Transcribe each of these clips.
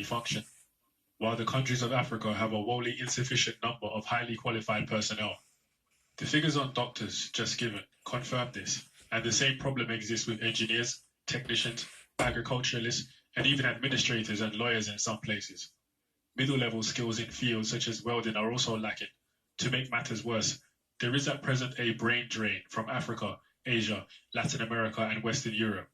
economy function, while the countries of Africa have a woefully insufficient number of highly qualified personnel. The figures on doctors just given confirm this, and the same problem exists with engineers, technicians, agriculturalists, and even administrators and lawyers in some places. Middle-level skills in fields such as welding are also lacking. To make matters worse, there is at present a brain drain from Africa, Asia, Latin America, and Western Europe.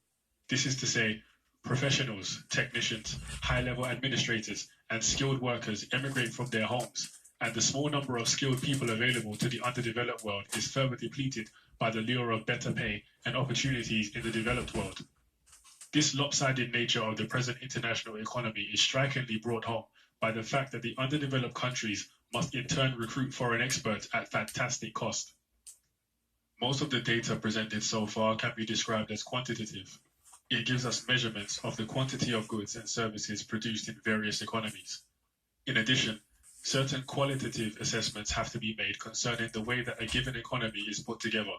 This is to say, professionals, technicians, high-level administrators, and skilled workers emigrate from their homes, and the small number of skilled people available to the underdeveloped world is further depleted by the lure of better pay and opportunities in the developed world. This lopsided nature of the present international economy is strikingly brought home by the fact that the underdeveloped countries must in turn recruit foreign experts at fantastic cost. Most of the data presented so far can be described as quantitative. It gives us measurements of the quantity of goods and services produced in various economies. In addition, certain qualitative assessments have to be made concerning the way that a given economy is put together.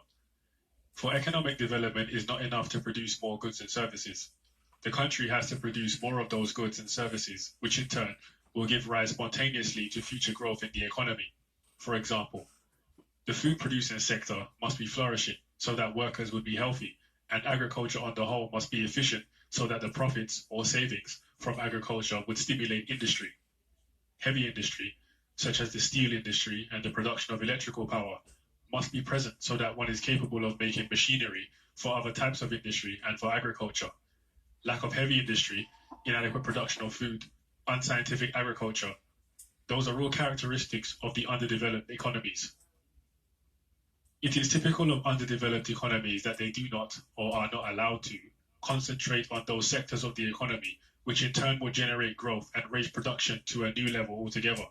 For economic development is not enough to produce more goods and services. The country has to produce more of those goods and services, which in turn will give rise spontaneously to future growth in the economy. For example, the food producing sector must be flourishing so that workers would be healthy, and agriculture on the whole must be efficient so that the profits or savings from agriculture would stimulate industry. Heavy industry, such as the steel industry and the production of electrical power, must be present so that one is capable of making machinery for other types of industry and for agriculture. Lack of heavy industry, inadequate production of food, unscientific agriculture, those are all characteristics of the underdeveloped economies. It is typical of underdeveloped economies that they do not, or are not allowed to, concentrate on those sectors of the economy which in turn will generate growth and raise production to a new level altogether.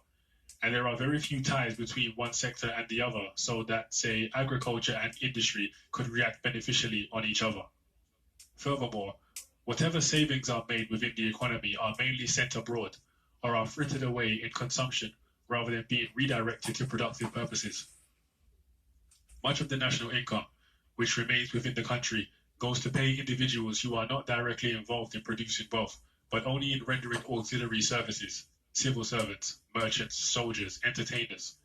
And there are very few ties between one sector and the other, so that, say, agriculture and industry could react beneficially on each other. Furthermore, whatever savings are made within the economy are mainly sent abroad, or are frittered away in consumption rather than being redirected to productive purposes. Much of the national income, which remains within the country, goes to pay individuals who are not directly involved in producing wealth, but only in rendering auxiliary services, civil servants, merchants, soldiers, entertainers.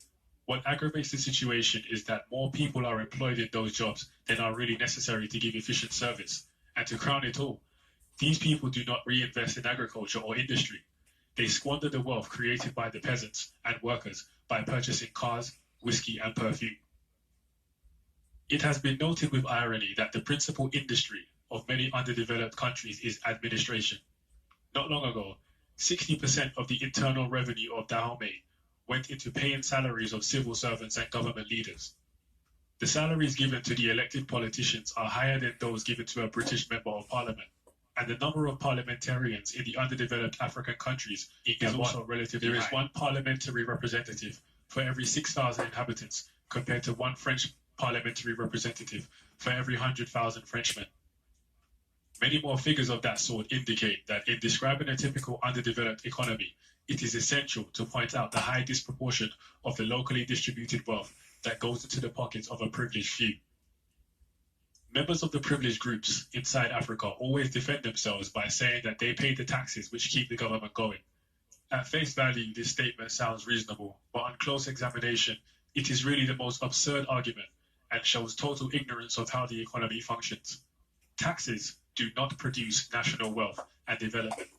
What aggravates the situation is that more people are employed in those jobs than are really necessary to give efficient service. And to crown it all, these people do not reinvest in agriculture or industry. They squander the wealth created by the peasants and workers by purchasing cars, whiskey, and perfume. It has been noted with irony that the principal industry of many underdeveloped countries is administration. Not long ago, 60% of the internal revenue of Dahomey went into paying salaries of civil servants and government leaders. The salaries given to the elected politicians are higher than those given to a British member of parliament, and the number of parliamentarians in the underdeveloped African countries is also relatively high. There is one parliamentary representative for every 6,000 inhabitants, compared to one French parliamentary representative for every 100,000 Frenchmen. Many more figures of that sort indicate that in describing a typical underdeveloped economy, it is essential to point out the high disproportion of the locally distributed wealth that goes into the pockets of a privileged few. Members of the privileged groups inside Africa always defend themselves by saying that they pay the taxes which keep the government going. At face value, this statement sounds reasonable, but on close examination, it is really the most absurd argument and shows total ignorance of how the economy functions. Taxes do not produce national wealth and development.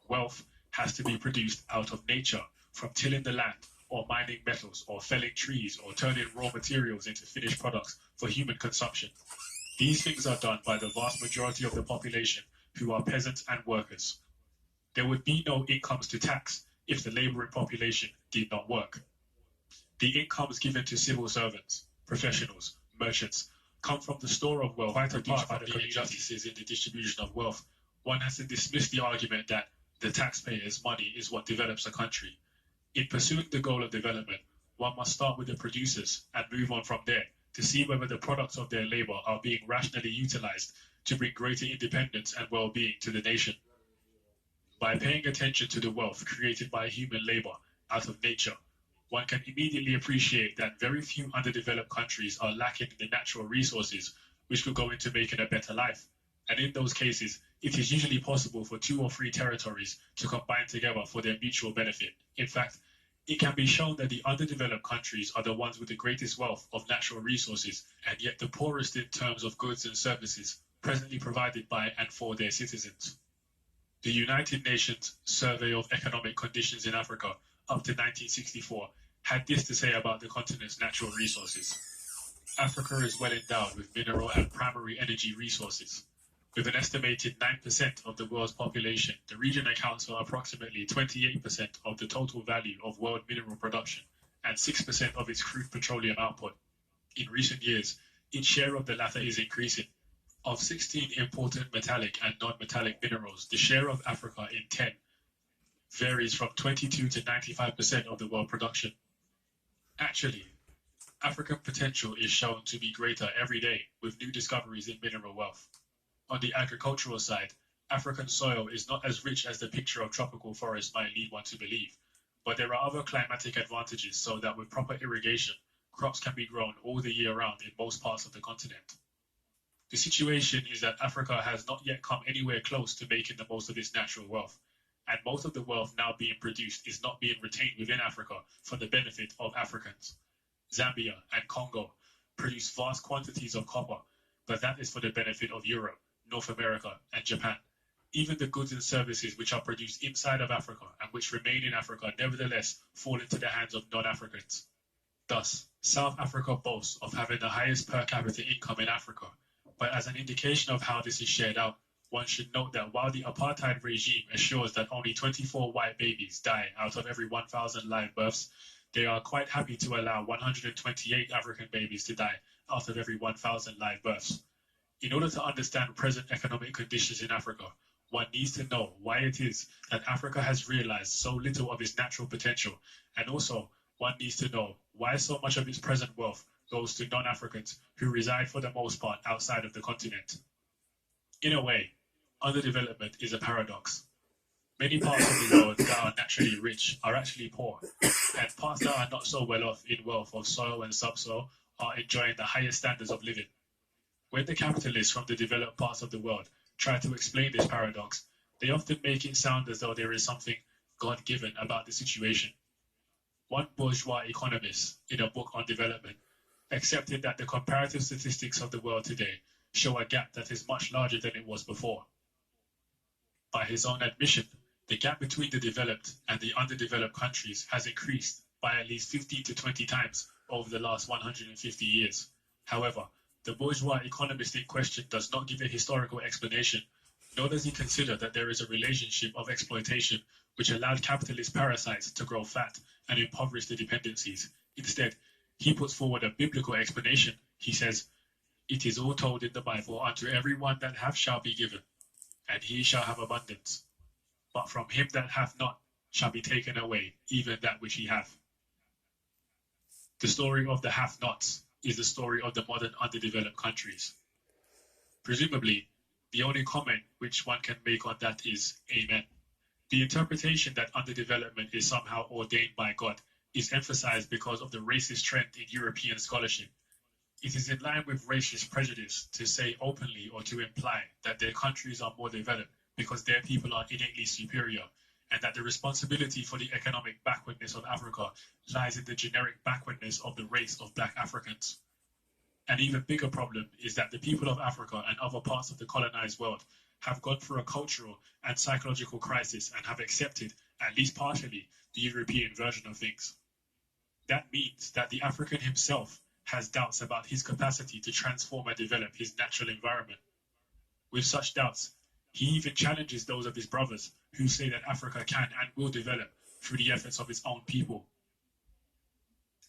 Wealth has to be produced out of nature, from tilling the land, or mining metals, or felling trees, or turning raw materials into finished products for human consumption. These things are done by the vast majority of the population, who are peasants and workers. There would be no incomes to tax if the laboring population did not work. The incomes given to civil servants, professionals, merchants, come from the store of wealth produced by the injustices in the distribution of wealth. One has to dismiss the argument that the taxpayers' money is what develops a country. In pursuing the goal of development, one must start with the producers and move on from there to see whether the products of their labor are being rationally utilized to bring greater independence and well-being to the nation. By paying attention to the wealth created by human labor out of nature, one can immediately appreciate that very few underdeveloped countries are lacking in the natural resources which could go into making a better life. And in those cases, it is usually possible for 2 or 3 territories to combine together for their mutual benefit. In fact, it can be shown that the underdeveloped countries are the ones with the greatest wealth of natural resources, and yet the poorest in terms of goods and services presently provided by and for their citizens. The United Nations Survey of Economic Conditions in Africa up to 1964 had this to say about the continent's natural resources. Africa is well endowed with mineral and primary energy resources. With an estimated 9% of the world's population, the region accounts for approximately 28% of the total value of world mineral production and 6% of its crude petroleum output. In recent years, its share of the latter is increasing. Of 16 important metallic and non-metallic minerals, the share of Africa in 10 varies from 22 to 95% of the world production. Actually, African potential is shown to be greater every day with new discoveries in mineral wealth. On the agricultural side, African soil is not as rich as the picture of tropical forests might lead one to believe, but there are other climatic advantages so that with proper irrigation, crops can be grown all the year round in most parts of the continent. The situation is that Africa has not yet come anywhere close to making the most of its natural wealth, and most of the wealth now being produced is not being retained within Africa for the benefit of Africans. Zambia and Congo produce vast quantities of copper, but that is for the benefit of Europe, North America, and Japan. Even the goods and services which are produced inside of Africa and which remain in Africa nevertheless fall into the hands of non-Africans. Thus, South Africa boasts of having the highest per capita income in Africa, but as an indication of how this is shared out, one should note that while the apartheid regime assures that only 24 white babies die out of every 1,000 live births, they are quite happy to allow 128 African babies to die out of every 1,000 live births. In order to understand present economic conditions in Africa, one needs to know why it is that Africa has realized so little of its natural potential, and also one needs to know why so much of its present wealth goes to non-Africans who reside for the most part outside of the continent. In a way, underdevelopment is a paradox. Many parts of the world that are naturally rich are actually poor, and parts that are not so well off in wealth of soil and subsoil are enjoying the highest standards of living. When the capitalists from the developed parts of the world try to explain this paradox, they often make it sound as though there is something God-given about the situation. One bourgeois economist, in a book on development, accepted that the comparative statistics of the world today show a gap that is much larger than it was before. By his own admission, the gap between the developed and the underdeveloped countries has increased by at least 15 to 20 times over the last 150 years. However, the bourgeois economist in question does not give a historical explanation, nor does he consider that there is a relationship of exploitation which allowed capitalist parasites to grow fat and impoverish the dependencies. Instead, he puts forward a biblical explanation. He says, "It is all told in the Bible, unto every one that hath shall be given, and he shall have abundance. But from him that hath not shall be taken away even that which he hath." The story of the have-nots is the story of the modern underdeveloped countries. Presumably, the only comment which one can make on that is Amen. The interpretation that underdevelopment is somehow ordained by God is emphasized because of the racist trend in European scholarship. It is in line with racist prejudice to say openly or to imply that their countries are more developed because their people are innately superior, and that the responsibility for the economic backwardness of Africa lies in the generic backwardness of the race of Black Africans. An even bigger problem is that the people of Africa and other parts of the colonized world have gone through a cultural and psychological crisis and have accepted, at least partially, the European version of things. That means that the African himself has doubts about his capacity to transform and develop his natural environment. With such doubts, he even challenges those of his brothers who say that Africa can and will develop through the efforts of its own people.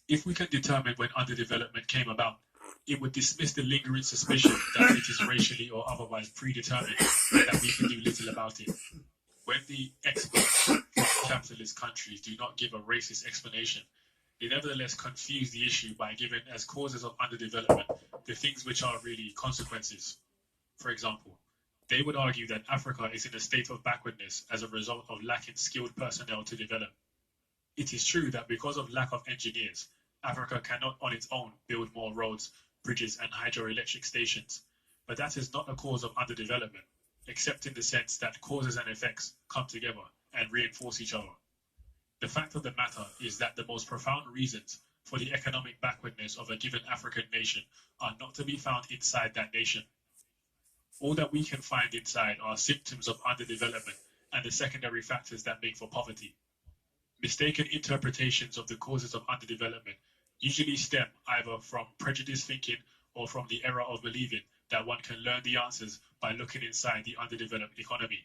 If we can determine when underdevelopment came about, it would dismiss the lingering suspicion that it is racially or otherwise predetermined and that we can do little about it. When the experts from capitalist countries do not give a racist explanation, they nevertheless confuse the issue by giving as causes of underdevelopment the things which are really consequences. For example, they would argue that Africa is in a state of backwardness as a result of lacking skilled personnel to develop. It is true that because of lack of engineers, Africa cannot on its own build more roads, bridges, and hydroelectric stations, but that is not a cause of underdevelopment. except in the sense that causes and effects come together and reinforce each other. The fact of the matter is that the most profound reasons for the economic backwardness of a given African nation are not to be found inside that nation. All that we can find inside are symptoms of underdevelopment and the secondary factors that make for poverty. Mistaken interpretations of the causes of underdevelopment usually stem either from prejudiced thinking or from the error of believing that one can learn the answers by looking inside the underdeveloped economy